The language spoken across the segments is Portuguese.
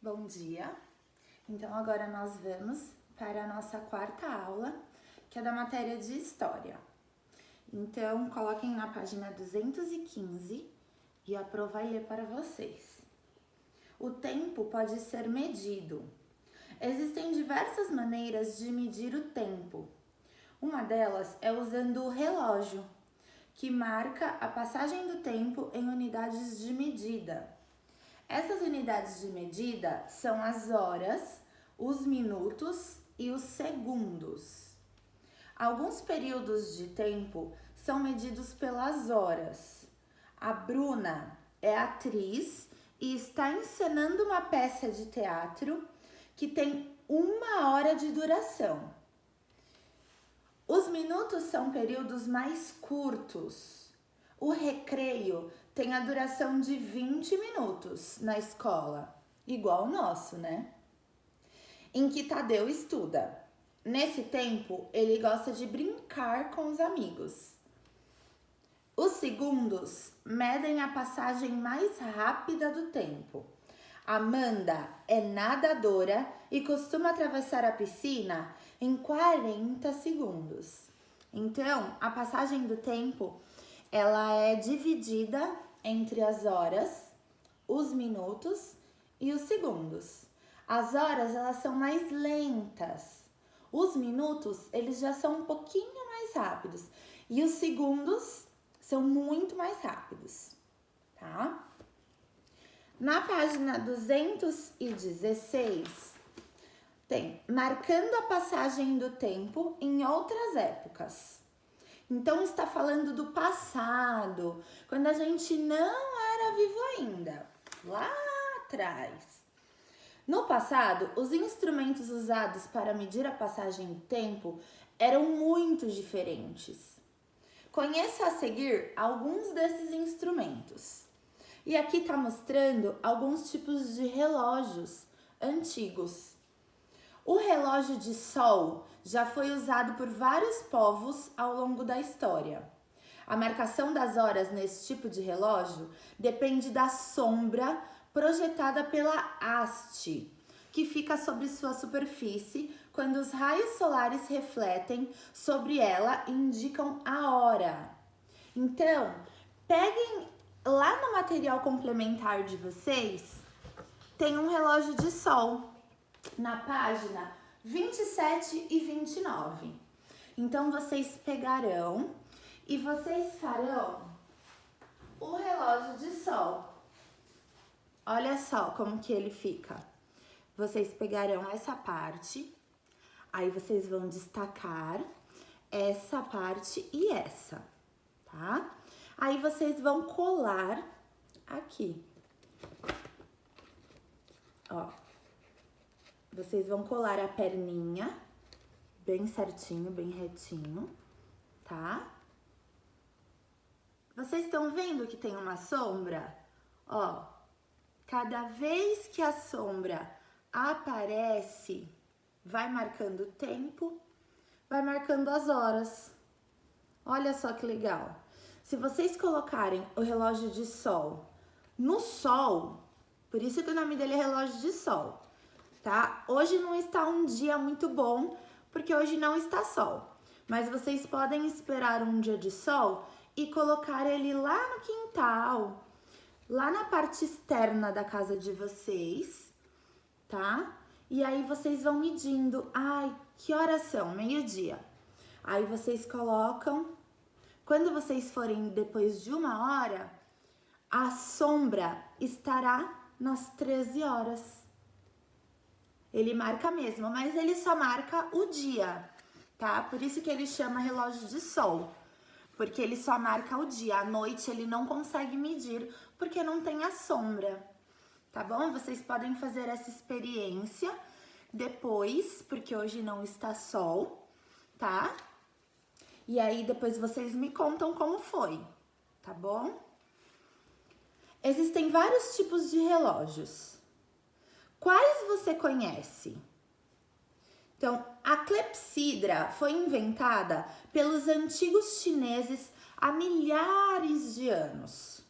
Bom dia! Então agora nós vamos para a nossa quarta aula, que é da matéria de História. Então coloquem na página 215 e a Pro vai ler para vocês. O tempo pode ser medido. Existem diversas maneiras de medir o tempo. Uma delas é usando o relógio, que marca a passagem do tempo em unidades de medida. Essas unidades de medida são as horas, os minutos e os segundos. Alguns períodos de tempo são medidos pelas horas. A Bruna é atriz e está encenando uma peça de teatro que tem 1 hora de duração. Os minutos são períodos mais curtos. O recreio tem a duração de 20 minutos na escola, igual o nosso, né? Em que Tadeu estuda. Nesse tempo, ele gosta de brincar com os amigos. Os segundos medem a passagem mais rápida do tempo. Amanda é nadadora e costuma atravessar a piscina em 40 segundos. Então, a passagem do tempo, ela é dividida entre as horas, os minutos e os segundos. As horas, elas são mais lentas. Os minutos, eles já são um pouquinho mais rápidos. E os segundos são muito mais rápidos, tá? Na página 216, tem marcando a passagem do tempo em outras épocas. Então, está falando do passado, quando a gente não era vivo ainda, lá atrás. No passado, os instrumentos usados para medir a passagem do tempo eram muito diferentes. Conheça a seguir alguns desses instrumentos. E aqui está mostrando alguns tipos de relógios antigos. O relógio de sol já foi usado por vários povos ao longo da história. A marcação das horas nesse tipo de relógio depende da sombra projetada pela haste, que fica sobre sua superfície quando os raios solares refletem sobre ela e indicam a hora. Então, peguem lá no material complementar de vocês, tem um relógio de sol na página 27 e 29. Então, vocês pegarão e vocês farão o relógio de sol. Olha só como que ele fica. Vocês pegarão essa parte, aí vocês vão destacar essa parte e essa, tá? Aí vocês vão colar aqui, ó. Vocês vão colar a perninha bem certinho, bem retinho, tá? Vocês estão vendo que tem uma sombra? Ó, cada vez que a sombra aparece, vai marcando o tempo, vai marcando as horas. Olha só que legal. Se vocês colocarem o relógio de sol no sol, por isso que o nome dele é relógio de sol, tá? Hoje não está um dia muito bom, porque hoje não está sol. Mas vocês podem esperar um dia de sol e colocar ele lá no quintal, lá na parte externa da casa de vocês, tá? E aí vocês vão medindo. Ai, que horas são? Meio-dia. Aí vocês colocam. Quando vocês forem depois de 1 hora, a sombra estará nas 13 horas. Ele marca mesmo, mas ele só marca o dia, tá? Por isso que ele chama relógio de sol, porque ele só marca o dia. À noite ele não consegue medir, porque não tem a sombra, tá bom? Vocês podem fazer essa experiência depois, porque hoje não está sol, tá? E aí depois vocês me contam como foi, tá bom? Existem vários tipos de relógios. Quais você conhece? Então, a clepsidra foi inventada pelos antigos chineses há milhares de anos.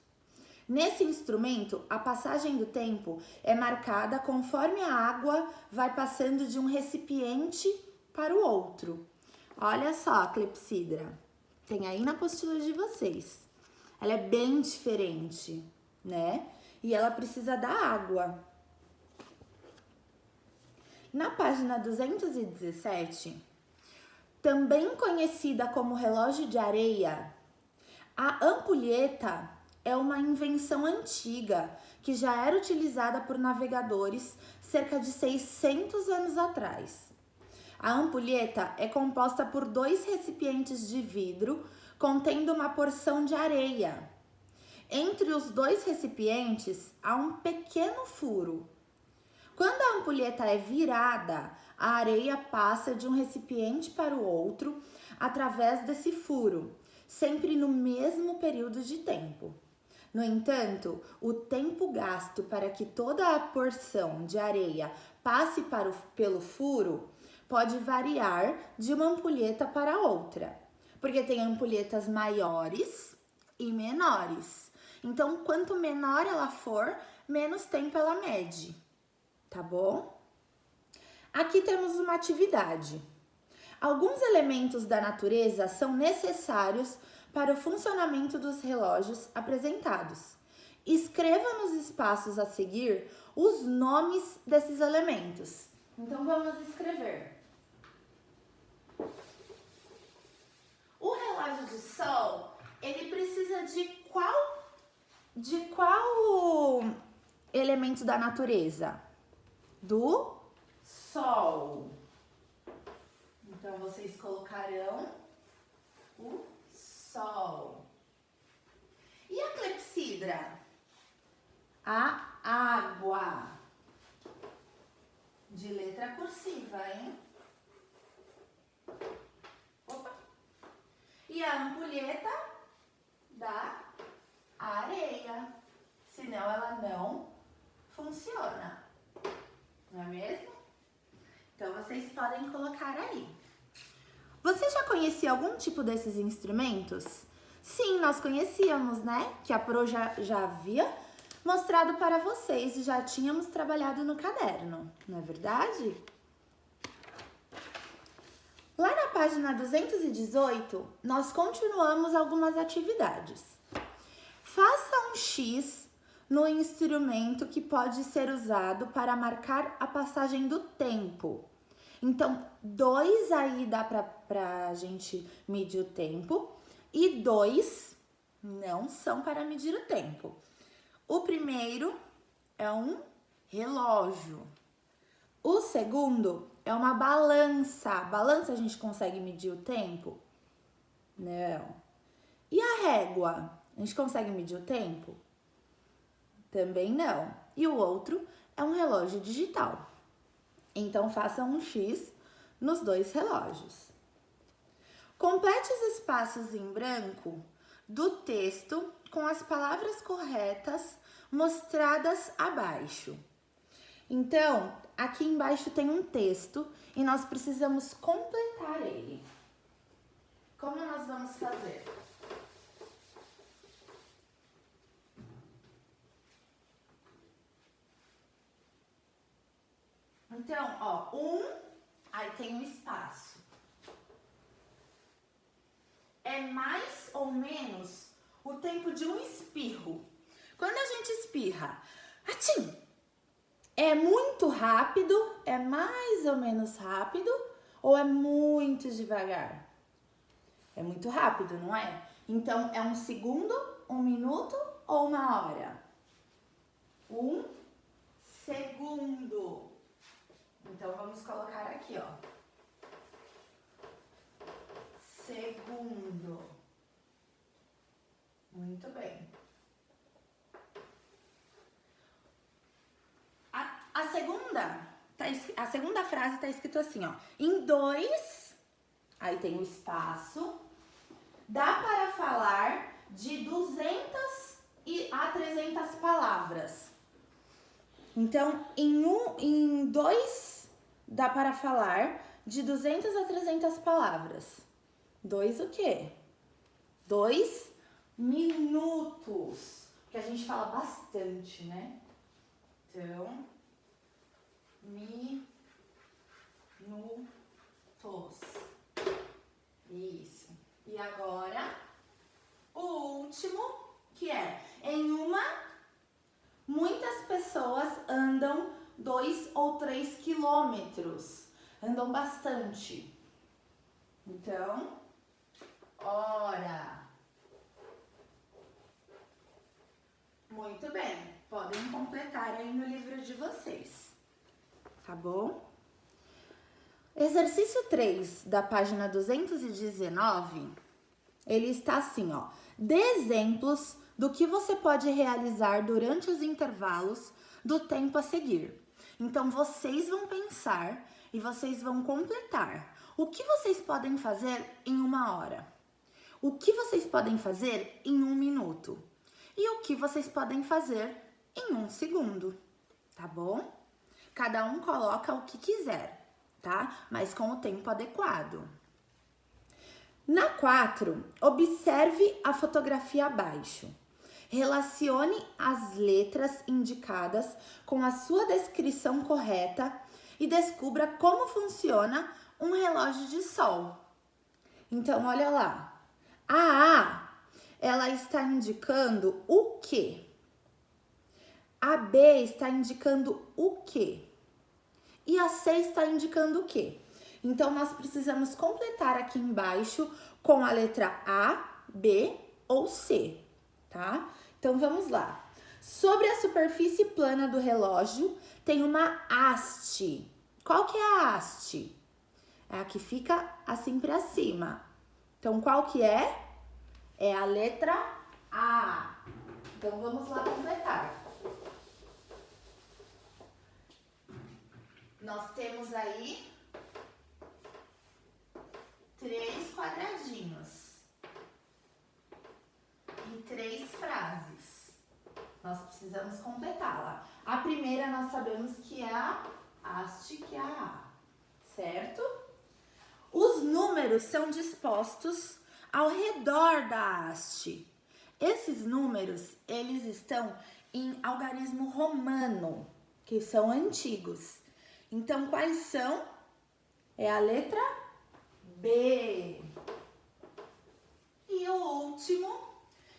Nesse instrumento, a passagem do tempo é marcada conforme a água vai passando de um recipiente para o outro. Olha só a clepsidra. Tem aí na apostila de vocês. Ela é bem diferente, né? E ela precisa da água. Na página 217, também conhecida como relógio de areia, a ampulheta é uma invenção antiga que já era utilizada por navegadores cerca de 600 anos atrás. A ampulheta é composta por 2 recipientes de vidro contendo uma porção de areia. Entre os 2 recipientes há um pequeno furo. Quando a ampulheta é virada, a areia passa de um recipiente para o outro através desse furo, sempre no mesmo período de tempo. No entanto, o tempo gasto para que toda a porção de areia passe pelo furo pode variar de uma ampulheta para outra, porque tem ampulhetas maiores e menores. Então, quanto menor ela for, menos tempo ela mede, tá bom? Aqui temos uma atividade. Alguns elementos da natureza são necessários para o funcionamento dos relógios apresentados. Escreva nos espaços a seguir os nomes desses elementos. Então, vamos escrever. O relógio de sol, ele precisa de qual elemento da natureza? Do sol. Então, vocês colocarão o sol. E a clepsidra? A água. De letra cursiva, hein? Opa. E a ampulheta da areia. Senão ela não funciona. Não é mesmo? Então, vocês podem colocar aí. Você já conhecia algum tipo desses instrumentos? Sim, nós conhecíamos, né? Que a Pro já havia mostrado para vocês e já tínhamos trabalhado no caderno, não é verdade? Lá na página 218, nós continuamos algumas atividades. Faça um X no instrumento que pode ser usado para marcar a passagem do tempo. Então, 2 aí dá pra gente medir o tempo e 2 não são para medir o tempo. O primeiro é um relógio. O segundo é uma balança. Balança a gente consegue medir o tempo? Não. E a régua? A gente consegue medir o tempo? Também não. E o outro é um relógio digital. Então, faça um X nos 2 relógios. Complete os espaços em branco do texto com as palavras corretas mostradas abaixo. Então, aqui embaixo tem um texto e nós precisamos completar ele. Como nós vamos fazer? Então, ó, aí tem um espaço. É mais ou menos o tempo de um espirro. Quando a gente espirra, atchim, é muito rápido, é mais ou menos rápido ou é muito devagar? É muito rápido, não é? Então, é 1 segundo, 1 minuto ou 1 hora? 1 segundo. Então, vamos colocar aqui, ó. Segundo. Muito bem. A segunda frase tá escrito assim, ó. Em 2, aí tem o espaço, dá para falar de 200 a 300 palavras. Então, em 2, dá para falar de 200 a 300 palavras. 2 o quê? 2 minutos. que a gente fala bastante, né? Então, minutos. Isso. E agora, o último, que é muitas pessoas andam 2 ou 3 quilômetros. Andam bastante. Então, hora. Muito bem. Podem completar aí no livro de vocês. Tá bom? Exercício 3 da página 219, ele está assim, ó. Dê exemplos do que você pode realizar durante os intervalos do tempo a seguir. Então, vocês vão pensar e vocês vão completar. O que vocês podem fazer em 1 hora? O que vocês podem fazer em 1 minuto? E o que vocês podem fazer em 1 segundo, tá bom? Cada um coloca o que quiser, tá? Mas com o tempo adequado. Na 4, observe a fotografia abaixo. Relacione as letras indicadas com a sua descrição correta e descubra como funciona um relógio de sol. Então, olha lá. A A, ela está indicando o quê? A B está indicando o quê? E a C está indicando o quê? Então, nós precisamos completar aqui embaixo com a letra A, B ou C, tá? Então, vamos lá. Sobre a superfície plana do relógio, tem uma haste. Qual que é a haste? É a que fica assim para cima. Então, qual que é? É a letra A. Então, vamos lá completar. Nós temos aí 3 quadradinhos e 3 frases. Nós precisamos completá-la. A primeira nós sabemos que é a haste, que é a A, certo? Os números são dispostos ao redor da haste. Esses números, eles estão em algarismo romano, que são antigos. Então, quais são? É a letra B. E o último,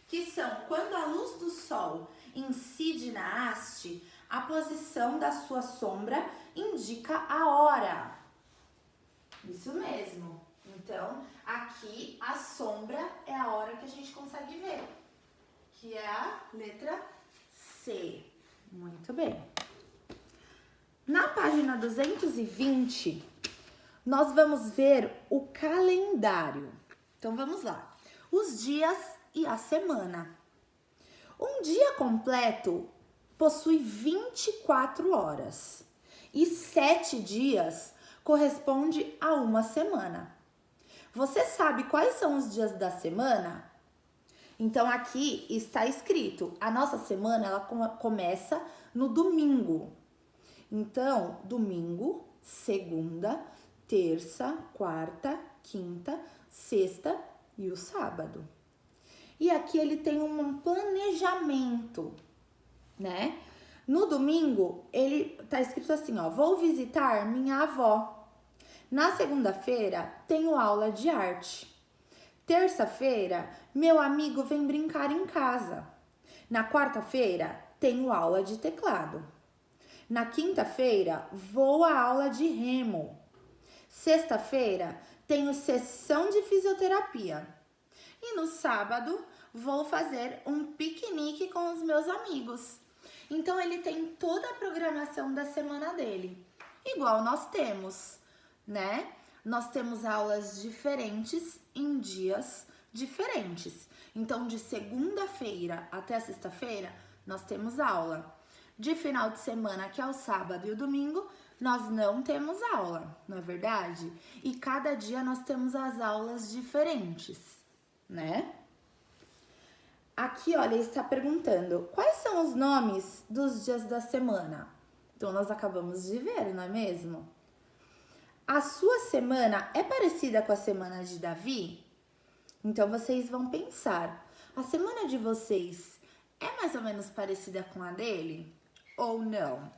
que são quando a luz do sol incide na haste, a posição da sua sombra indica a hora. Isso mesmo. Então, aqui a sombra é a hora que a gente consegue ver, que é a letra C. Muito bem. Na página 220, nós vamos ver o calendário. Então, vamos lá. Os dias e a semana. Um dia completo possui 24 horas e 7 dias corresponde a 1 semana. Você sabe quais são os dias da semana? Então, aqui está escrito, a nossa semana ela começa no domingo. Então, domingo, segunda, terça, quarta, quinta, sexta e o sábado. E aqui ele tem um planejamento, né? No domingo, ele tá escrito assim, ó, vou visitar minha avó. Na segunda-feira, tenho aula de arte. Terça-feira, meu amigo vem brincar em casa. Na quarta-feira, tenho aula de teclado. Na quinta-feira, vou à aula de remo. Sexta-feira, tenho sessão de fisioterapia. E no sábado, vou fazer um piquenique com os meus amigos. Então, ele tem toda a programação da semana dele. Igual nós temos, né? Nós temos aulas diferentes em dias diferentes. Então, de segunda-feira até sexta-feira, nós temos aula. De final de semana, que é o sábado e o domingo, nós não temos aula, não é verdade? E cada dia nós temos as aulas diferentes, né? Aqui, olha, ele está perguntando, quais são os nomes dos dias da semana? Então, nós acabamos de ver, não é mesmo? A sua semana é parecida com a semana de Davi? Então, vocês vão pensar, a semana de vocês é mais ou menos parecida com a dele ou não?